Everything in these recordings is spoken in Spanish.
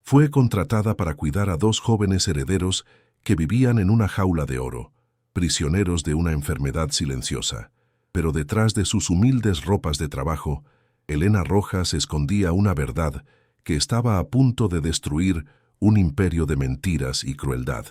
Fue contratada para cuidar a dos jóvenes herederos que vivían en una jaula de oro, prisioneros de una enfermedad silenciosa. Pero detrás de sus humildes ropas de trabajo, Elena Rojas escondía una verdad que estaba a punto de destruir un imperio de mentiras y crueldad.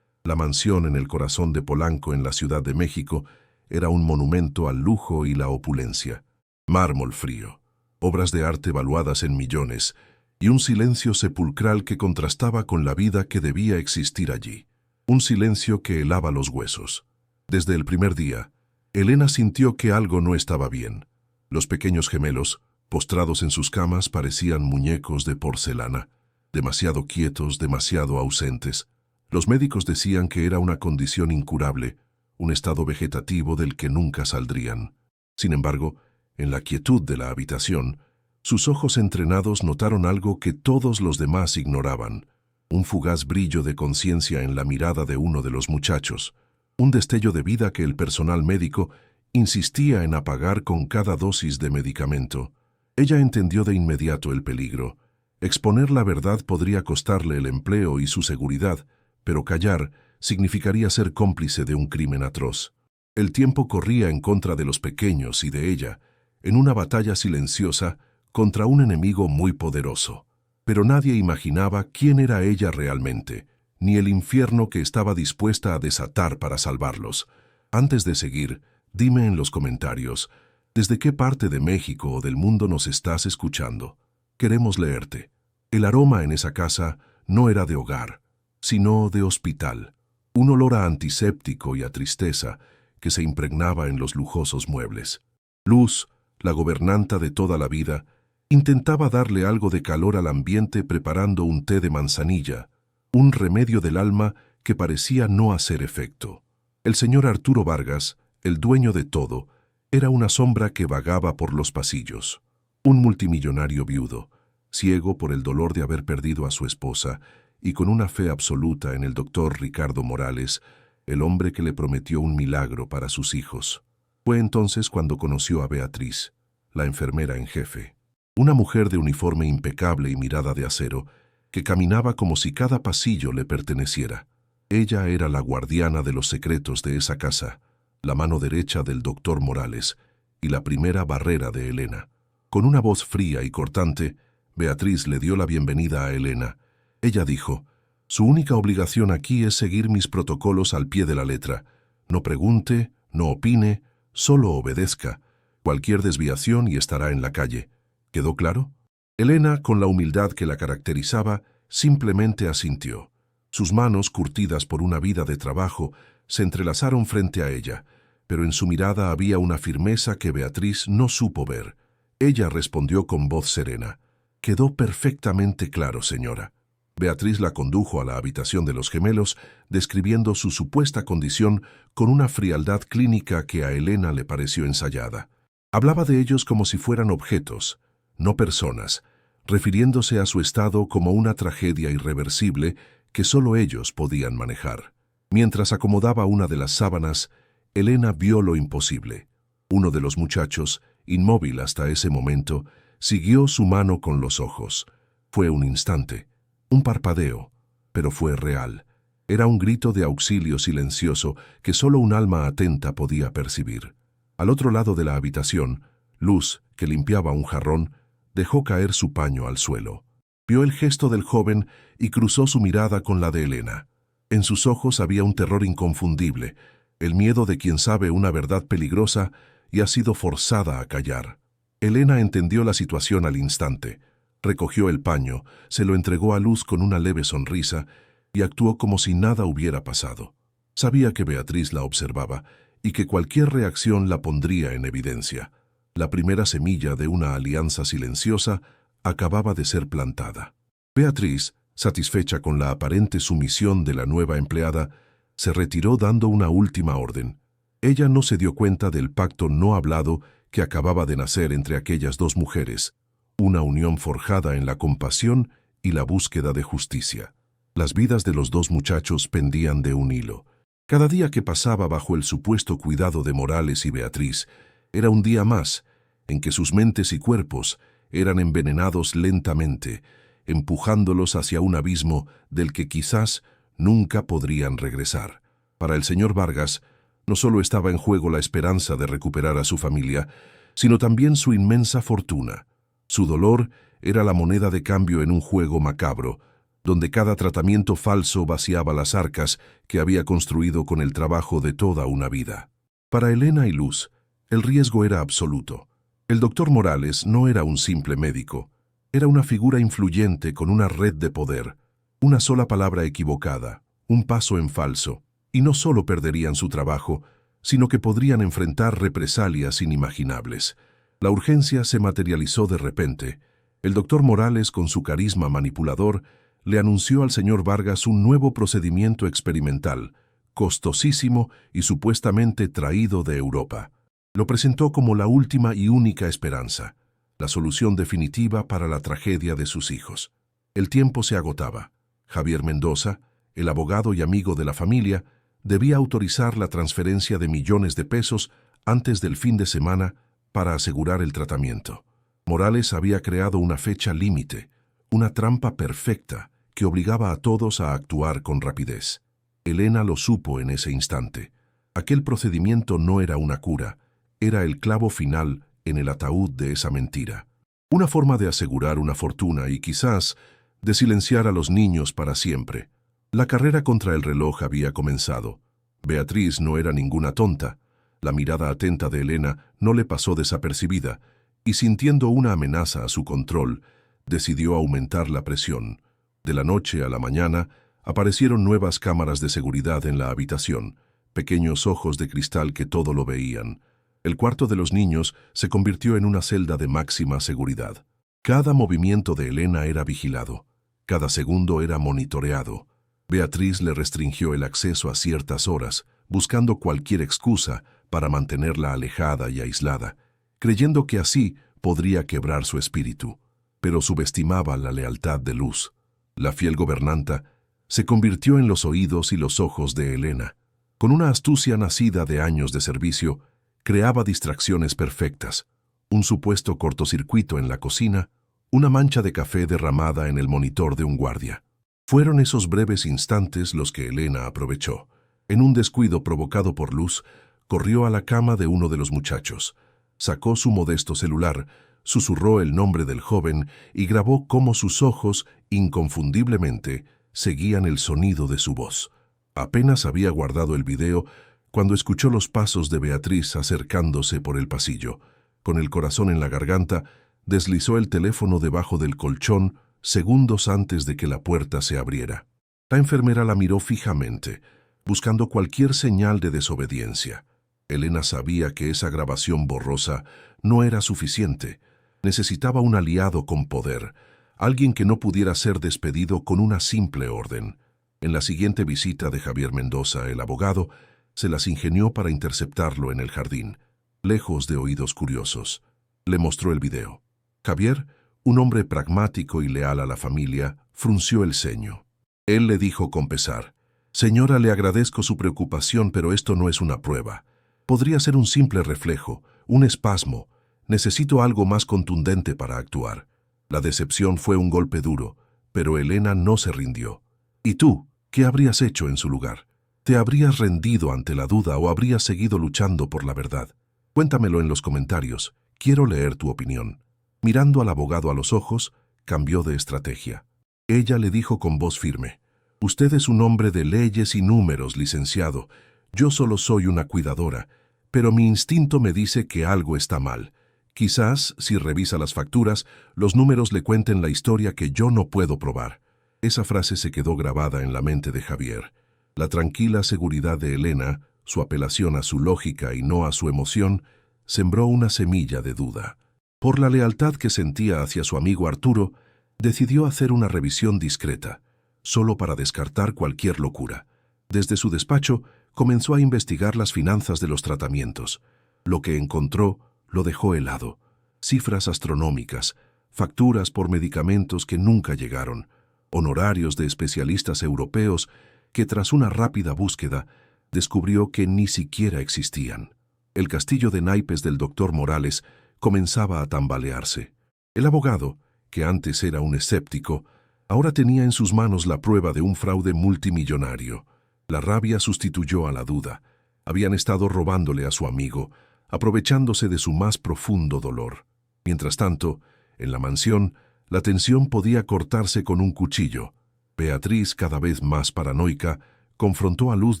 La mansión en el corazón de Polanco, en la Ciudad de México, era un monumento al lujo y la opulencia. Mármol frío, obras de arte valuadas en millones, y un silencio sepulcral que contrastaba con la vida que debía existir allí. Un silencio que helaba los huesos. Desde el primer día, Elena sintió que algo no estaba bien. Los pequeños gemelos, postrados en sus camas, parecían muñecos de porcelana, demasiado quietos, demasiado ausentes. Los médicos decían que era una condición incurable, un estado vegetativo del que nunca saldrían. Sin embargo, en la quietud de la habitación, sus ojos entrenados notaron algo que todos los demás ignoraban: un fugaz brillo de conciencia en la mirada de uno de los muchachos, un destello de vida que el personal médico insistía en apagar con cada dosis de medicamento. Ella entendió de inmediato el peligro. Exponer la verdad podría costarle el empleo y su seguridad, pero callar significaría ser cómplice de un crimen atroz. El tiempo corría en contra de los pequeños y de ella, en una batalla silenciosa contra un enemigo muy poderoso. Pero nadie imaginaba quién era ella realmente, ni el infierno que estaba dispuesta a desatar para salvarlos. Antes de seguir, dime en los comentarios, ¿desde qué parte de México o del mundo nos estás escuchando? Queremos leerte. El aroma en esa casa no era de hogar, sino de hospital. Un olor a antiséptico y a tristeza que se impregnaba en los lujosos muebles. Luz, la gobernanta de toda la vida, intentaba darle algo de calor al ambiente preparando un té de manzanilla, un remedio del alma que parecía no hacer efecto. El señor Arturo Vargas, el dueño de todo, era una sombra que vagaba por los pasillos. Un multimillonario viudo, ciego por el dolor de haber perdido a su esposa y con una fe absoluta en el doctor Ricardo Morales, el hombre que le prometió un milagro para sus hijos. Fue entonces cuando conoció a Beatriz, la enfermera en jefe. Una mujer de uniforme impecable y mirada de acero, que caminaba como si cada pasillo le perteneciera. Ella era la guardiana de los secretos de esa casa, la mano derecha del doctor Morales y la primera barrera de Elena. Con una voz fría y cortante, Beatriz le dio la bienvenida a Elena. Ella dijo: «Su única obligación aquí es seguir mis protocolos al pie de la letra. No pregunte, no opine, solo obedezca. Cualquier desviación y estará en la calle. ¿Quedó claro?». Elena, con la humildad que la caracterizaba, simplemente asintió. Sus manos, curtidas por una vida de trabajo, se entrelazaron frente a ella, pero en su mirada había una firmeza que Beatriz no supo ver. Ella respondió con voz serena: «Quedó perfectamente claro, señora». Beatriz la condujo a la habitación de los gemelos, describiendo su supuesta condición con una frialdad clínica que a Elena le pareció ensayada. Hablaba de ellos como si fueran objetos, no personas, refiriéndose a su estado como una tragedia irreversible que solo ellos podían manejar. Mientras acomodaba una de las sábanas, Elena vio lo imposible. Uno de los muchachos, inmóvil hasta ese momento, siguió su mano con los ojos. Fue un instante, un parpadeo, pero fue real. Era un grito de auxilio silencioso que solo un alma atenta podía percibir. Al otro lado de la habitación, Luz, que limpiaba un jarrón, dejó caer su paño al suelo. Vio el gesto del joven y cruzó su mirada con la de Elena. En sus ojos había un terror inconfundible, el miedo de quien sabe una verdad peligrosa y ha sido forzada a callar. Elena entendió la situación al instante. Recogió el paño, se lo entregó a Luz con una leve sonrisa y actuó como si nada hubiera pasado. Sabía que Beatriz la observaba y que cualquier reacción la pondría en evidencia. La primera semilla de una alianza silenciosa acababa de ser plantada. Beatriz, satisfecha con la aparente sumisión de la nueva empleada, se retiró dando una última orden. Ella no se dio cuenta del pacto no hablado que acababa de nacer entre aquellas dos mujeres, una unión forjada en la compasión y la búsqueda de justicia. Las vidas de los dos muchachos pendían de un hilo. Cada día que pasaba bajo el supuesto cuidado de Morales y Beatriz era un día más en que sus mentes y cuerpos eran envenenados lentamente, empujándolos hacia un abismo del que quizás nunca podrían regresar. Para el señor Vargas, no solo estaba en juego la esperanza de recuperar a su familia, sino también su inmensa fortuna. Su dolor era la moneda de cambio en un juego macabro, donde cada tratamiento falso vaciaba las arcas que había construido con el trabajo de toda una vida. Para Elena y Luz, el riesgo era absoluto. El doctor Morales no era un simple médico, era una figura influyente con una red de poder. Una sola palabra equivocada, un paso en falso, y no solo perderían su trabajo, sino que podrían enfrentar represalias inimaginables. La urgencia se materializó de repente. El doctor Morales, con su carisma manipulador, le anunció al señor Vargas un nuevo procedimiento experimental, costosísimo y supuestamente traído de Europa. Lo presentó como la última y única esperanza, la solución definitiva para la tragedia de sus hijos. El tiempo se agotaba. Javier Mendoza, el abogado y amigo de la familia, debía autorizar la transferencia de millones de pesos antes del fin de semana para asegurar el tratamiento. Morales había creado una fecha límite, una trampa perfecta que obligaba a todos a actuar con rapidez. Elena lo supo en ese instante. Aquel procedimiento no era una cura, era el clavo final en el ataúd de esa mentira. Una forma de asegurar una fortuna y quizás de silenciar a los niños para siempre. La carrera contra el reloj había comenzado. Beatriz no era ninguna tonta. La mirada atenta de Elena no le pasó desapercibida, y sintiendo una amenaza a su control, decidió aumentar la presión. De la noche a la mañana, aparecieron nuevas cámaras de seguridad en la habitación, pequeños ojos de cristal que todo lo veían. El cuarto de los niños se convirtió en una celda de máxima seguridad. Cada movimiento de Elena era vigilado, cada segundo era monitoreado. Beatriz le restringió el acceso a ciertas horas, buscando cualquier excusa para mantenerla alejada y aislada, creyendo que así podría quebrar su espíritu. Pero subestimaba la lealtad de Luz. La fiel gobernanta se convirtió en los oídos y los ojos de Elena. Con una astucia nacida de años de servicio, creaba distracciones perfectas, un supuesto cortocircuito en la cocina, una mancha de café derramada en el monitor de un guardia. Fueron esos breves instantes los que Elena aprovechó. En un descuido provocado por Luz, corrió a la cama de uno de los muchachos, sacó su modesto celular, susurró el nombre del joven y grabó cómo sus ojos, inconfundiblemente, seguían el sonido de su voz. Apenas había guardado el video cuando escuchó los pasos de Beatriz acercándose por el pasillo. Con el corazón en la garganta, deslizó el teléfono debajo del colchón segundos antes de que la puerta se abriera. La enfermera la miró fijamente, buscando cualquier señal de desobediencia. Elena sabía que esa grabación borrosa no era suficiente. Necesitaba un aliado con poder, alguien que no pudiera ser despedido con una simple orden. En la siguiente visita de Javier Mendoza, el abogado, se las ingenió para interceptarlo en el jardín, lejos de oídos curiosos. Le mostró el video. Javier, un hombre pragmático y leal a la familia, frunció el ceño. Él le dijo con pesar: «Señora, le agradezco su preocupación, pero esto no es una prueba. Podría ser un simple reflejo, un espasmo. Necesito algo más contundente para actuar». La decepción fue un golpe duro, pero Elena no se rindió. «¿Y tú? ¿Qué habrías hecho en su lugar? ¿Te habrías rendido ante la duda o habrías seguido luchando por la verdad? Cuéntamelo en los comentarios. Quiero leer tu opinión». Mirando al abogado a los ojos, cambió de estrategia. Ella le dijo con voz firme: «Usted es un hombre de leyes y números, licenciado. Yo solo soy una cuidadora, pero mi instinto me dice que algo está mal. Quizás, si revisa las facturas, los números le cuenten la historia que yo no puedo probar». Esa frase se quedó grabada en la mente de Javier. La tranquila seguridad de Elena, su apelación a su lógica y no a su emoción, sembró una semilla de duda. Por la lealtad que sentía hacia su amigo Arturo, decidió hacer una revisión discreta, solo para descartar cualquier locura. Desde su despacho, comenzó a investigar las finanzas de los tratamientos. Lo que encontró lo dejó helado. Cifras astronómicas, facturas por medicamentos que nunca llegaron, honorarios de especialistas europeos que tras una rápida búsqueda descubrió que ni siquiera existían. El castillo de naipes del doctor Morales comenzaba a tambalearse. El abogado, que antes era un escéptico, Ahora tenía en sus manos la prueba de un fraude multimillonario. La rabia sustituyó a la duda. Habían estado robándole a su amigo, aprovechándose de su más profundo dolor. Mientras tanto, en la mansión, la tensión podía cortarse con un cuchillo. Beatriz, cada vez más paranoica, confrontó a Luz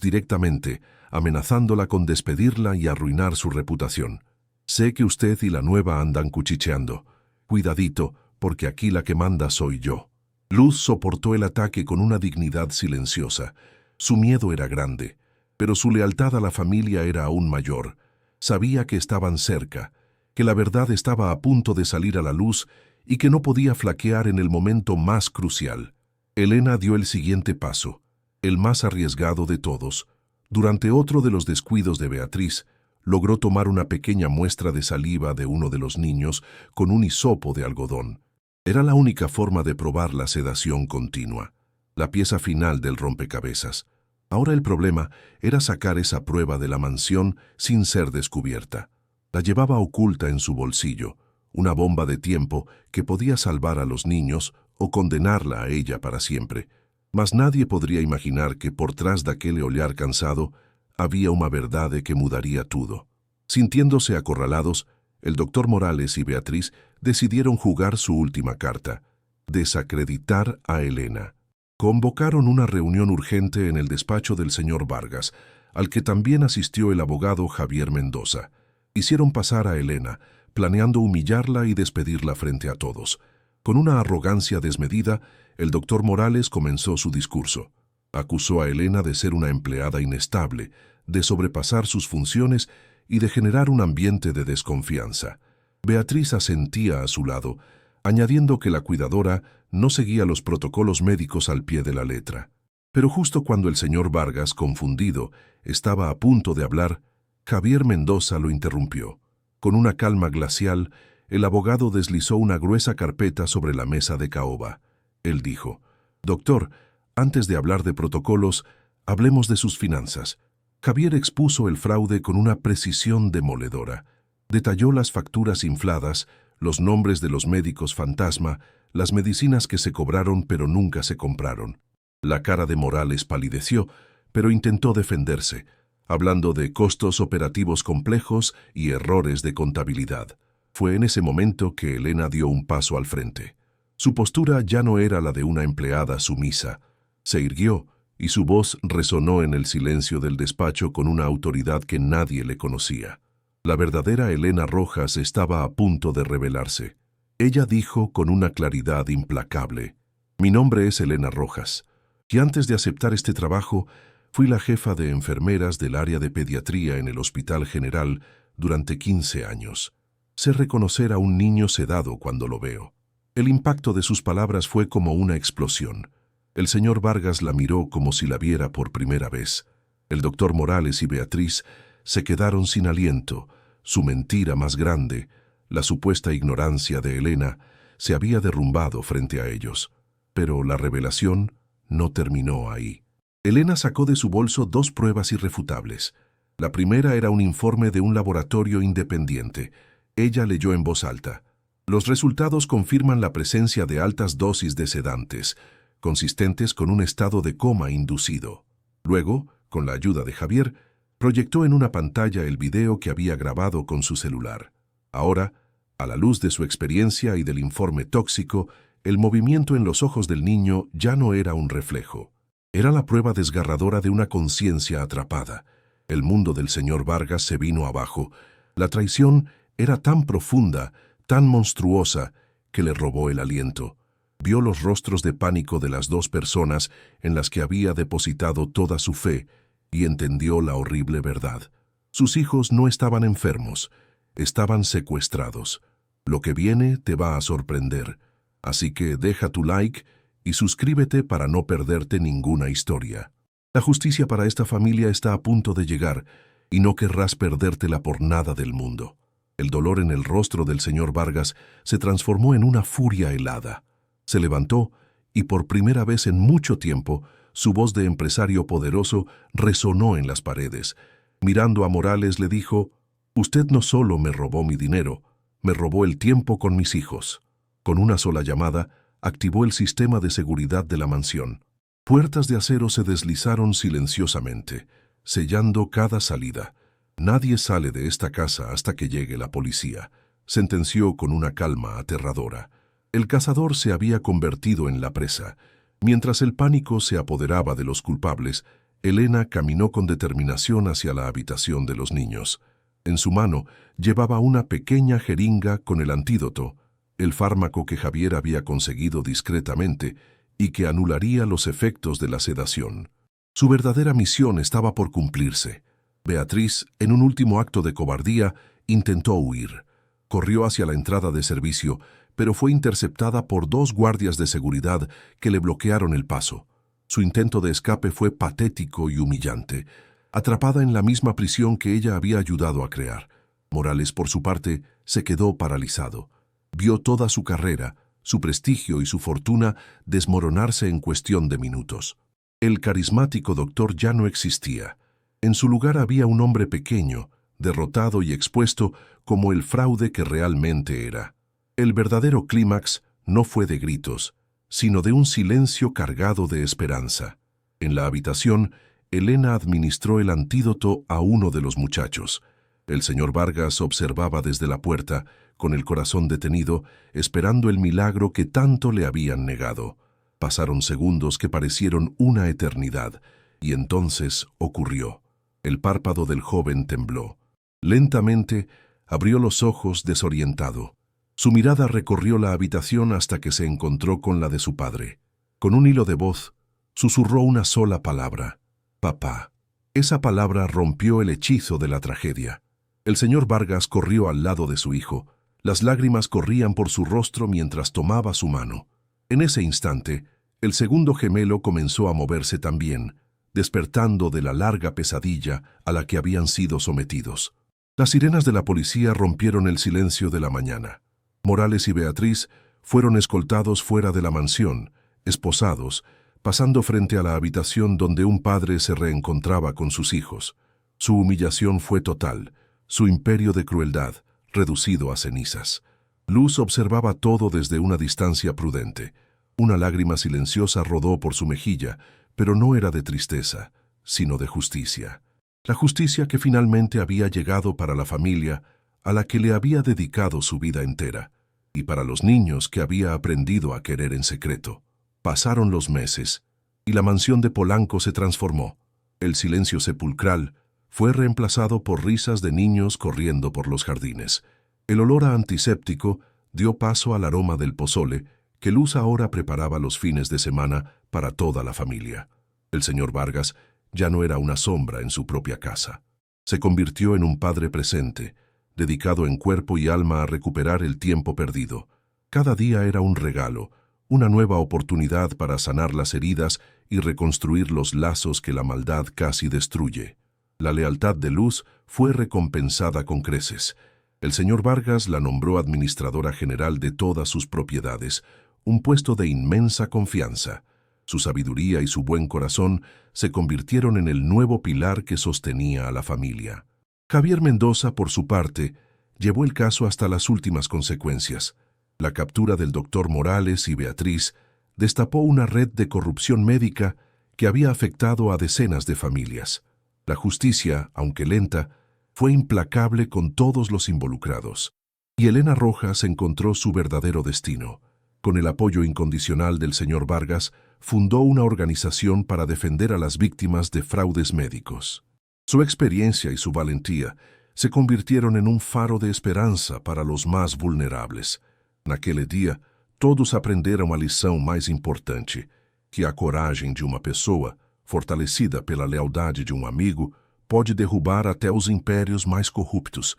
directamente, amenazándola con despedirla y arruinar su reputación. «Sé que usted y la nueva andan cuchicheando. Cuidadito, porque aquí la que manda soy yo». Luz soportó el ataque con una dignidad silenciosa. Su miedo era grande, pero su lealtad a la familia era aún mayor. Sabía que estaban cerca, que la verdad estaba a punto de salir a la luz y que no podía flaquear en el momento más crucial. Elena dio el siguiente paso, el más arriesgado de todos. Durante otro de los descuidos de Beatriz, logró tomar una pequeña muestra de saliva de uno de los niños con un hisopo de algodón. Era la única forma de probar la sedación continua, la pieza final del rompecabezas. Ahora el problema era sacar esa prueba de la mansión sin ser descubierta. La llevaba oculta en su bolsillo, una bomba de tiempo que podía salvar a los niños o condenarla a ella para siempre. Mas nadie podría imaginar que por tras de aquel olhar cansado había una verdad que mudaría todo. Sintiéndose acorralados, el doctor Morales y Beatriz decidieron jugar su última carta, desacreditar a Elena. Convocaron una reunión urgente en el despacho del señor Vargas, al que también asistió el abogado Javier Mendoza. Hicieron pasar a Elena, planeando humillarla y despedirla frente a todos. Con una arrogancia desmedida, el doctor Morales comenzó su discurso. Acusó a Elena de ser una empleada inestable, de sobrepasar sus funciones y de generar un ambiente de desconfianza. Beatriz asentía a su lado, añadiendo que la cuidadora no seguía los protocolos médicos al pie de la letra. Pero justo cuando el señor Vargas, confundido, estaba a punto de hablar, Javier Mendoza lo interrumpió. Con una calma glacial, el abogado deslizó una gruesa carpeta sobre la mesa de caoba. Él dijo: «Doctor, antes de hablar de protocolos, hablemos de sus finanzas». Javier expuso el fraude con una precisión demoledora. Detalló las facturas infladas, los nombres de los médicos fantasma, las medicinas que se cobraron pero nunca se compraron. La cara de Morales palideció, pero intentó defenderse, hablando de costos operativos complejos y errores de contabilidad. Fue en ese momento que Elena dio un paso al frente. Su postura ya no era la de una empleada sumisa. Se irguió, y su voz resonó en el silencio del despacho con una autoridad que nadie le conocía. La verdadera Elena Rojas estaba a punto de revelarse. Ella dijo con una claridad implacable: «Mi nombre es Elena Rojas, y antes de aceptar este trabajo, fui la jefa de enfermeras del área de pediatría en el Hospital General durante 15 años. Sé reconocer a un niño sedado cuando lo veo». El impacto de sus palabras fue como una explosión. El señor Vargas la miró como si la viera por primera vez. El doctor Morales y Beatriz se quedaron sin aliento. Su mentira más grande, la supuesta ignorancia de Elena, se había derrumbado frente a ellos. Pero la revelación no terminó ahí. Elena sacó de su bolso 2 pruebas irrefutables. La primera era un informe de un laboratorio independiente. Ella leyó en voz alta: «Los resultados confirman la presencia de altas dosis de sedantes, consistentes con un estado de coma inducido». Luego, con la ayuda de Javier, proyectó en una pantalla el video que había grabado con su celular. Ahora, a la luz de su experiencia y del informe tóxico, el movimiento en los ojos del niño ya no era un reflejo. Era la prueba desgarradora de una conciencia atrapada. El mundo del señor Vargas se vino abajo. La traición era tan profunda, tan monstruosa, que le robó el aliento. Vio los rostros de pánico de las 2 personas en las que había depositado toda su fe y entendió la horrible verdad. Sus hijos no estaban enfermos, estaban secuestrados. Lo que viene te va a sorprender, así que deja tu like y suscríbete para no perderte ninguna historia. La justicia para esta familia está a punto de llegar y no querrás perdértela por nada del mundo. El dolor en el rostro del señor Vargas se transformó en una furia helada. Se levantó y por primera vez en mucho tiempo su voz de empresario poderoso resonó en las paredes. Mirando a Morales le dijo: «Usted no solo me robó mi dinero, me robó el tiempo con mis hijos». Con una sola llamada, activó el sistema de seguridad de la mansión. Puertas de acero se deslizaron silenciosamente, sellando cada salida. «Nadie sale de esta casa hasta que llegue la policía», sentenció con una calma aterradora. El cazador se había convertido en la presa. Mientras el pánico se apoderaba de los culpables, Elena caminó con determinación hacia la habitación de los niños. En su mano llevaba una pequeña jeringa con el antídoto, el fármaco que Javier había conseguido discretamente y que anularía los efectos de la sedación. Su verdadera misión estaba por cumplirse. Beatriz, en un último acto de cobardía, intentó huir. Corrió hacia la entrada de servicio, pero fue interceptada por 2 guardias de seguridad que le bloquearon el paso. Su intento de escape fue patético y humillante, atrapada en la misma prisión que ella había ayudado a crear. Morales, por su parte, se quedó paralizado. Vio toda su carrera, su prestigio y su fortuna desmoronarse en cuestión de minutos. El carismático doctor ya no existía. En su lugar había un hombre pequeño, derrotado y expuesto como el fraude que realmente era. El verdadero clímax no fue de gritos, sino de un silencio cargado de esperanza. En la habitación, Elena administró el antídoto a uno de los muchachos. El señor Vargas observaba desde la puerta, con el corazón detenido, esperando el milagro que tanto le habían negado. Pasaron segundos que parecieron una eternidad, y entonces ocurrió. El párpado del joven tembló. Lentamente abrió los ojos desorientado. Su mirada recorrió la habitación hasta que se encontró con la de su padre. Con un hilo de voz, susurró una sola palabra: «Papá». Esa palabra rompió el hechizo de la tragedia. El señor Vargas corrió al lado de su hijo. Las lágrimas corrían por su rostro mientras tomaba su mano. En ese instante, el segundo gemelo comenzó a moverse también, despertando de la larga pesadilla a la que habían sido sometidos. Las sirenas de la policía rompieron el silencio de la mañana. Morales y Beatriz fueron escoltados fuera de la mansión, esposados, pasando frente a la habitación donde un padre se reencontraba con sus hijos. Su humillación fue total, su imperio de crueldad reducido a cenizas. Luz observaba todo desde una distancia prudente. Una lágrima silenciosa rodó por su mejilla, pero no era de tristeza, sino de justicia. La justicia que finalmente había llegado para la familia a la que le había dedicado su vida entera, y para los niños que había aprendido a querer en secreto. Pasaron los meses, y la mansión de Polanco se transformó. El silencio sepulcral fue reemplazado por risas de niños corriendo por los jardines. El olor a antiséptico dio paso al aroma del pozole, que Luz ahora preparaba los fines de semana para toda la familia. El señor Vargas ya no era una sombra en su propia casa. Se convirtió en un padre presente, dedicado en cuerpo y alma a recuperar el tiempo perdido. Cada día era un regalo, una nueva oportunidad para sanar las heridas y reconstruir los lazos que la maldad casi destruye. La lealtad de Luz fue recompensada con creces. El señor Vargas la nombró administradora general de todas sus propiedades, un puesto de inmensa confianza. Su sabiduría y su buen corazón se convirtieron en el nuevo pilar que sostenía a la familia. Javier Mendoza, por su parte, llevó el caso hasta las últimas consecuencias. La captura del doctor Morales y Beatriz destapó una red de corrupción médica que había afectado a decenas de familias. La justicia, aunque lenta, fue implacable con todos los involucrados. Y Elena Rojas encontró su verdadero destino. Con el apoyo incondicional del señor Vargas, fundó una organización para defender a las víctimas de fraudes médicos. Su experiencia y su valentía se convirtieron en un faro de esperança para los más vulnerables. Naquele dia, todos aprenderam a lição mais importante, que a coragem de uma pessoa, fortalecida pela lealdade de um amigo, pode derrubar até os impérios mais corruptos,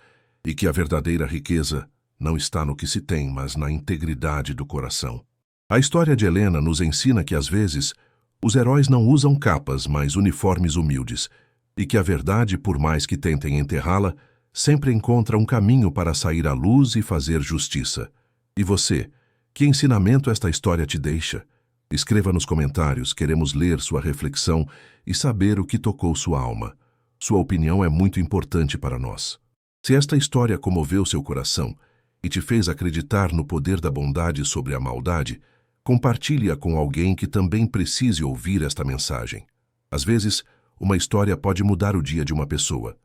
e que a verdadeira riqueza não está no que se tem, mas na integridade do coração. A história de Helena nos ensina que, às vezes, os heróis não usam capas, mas uniformes humildes, e que a verdade, por mais que tentem enterrá-la, sempre encontra um caminho para sair à luz e fazer justiça. E você, que ensinamento esta história te deixa? Escreva nos comentários, queremos ler sua reflexão e saber o que tocou sua alma. Sua opinião é muito importante para nós. Se esta história comoveu seu coração e te fez acreditar no poder da bondade sobre a maldade, Compartilhe-a com alguém que também precise ouvir esta mensagem. Às vezes, uma história pode mudar o dia de uma pessoa.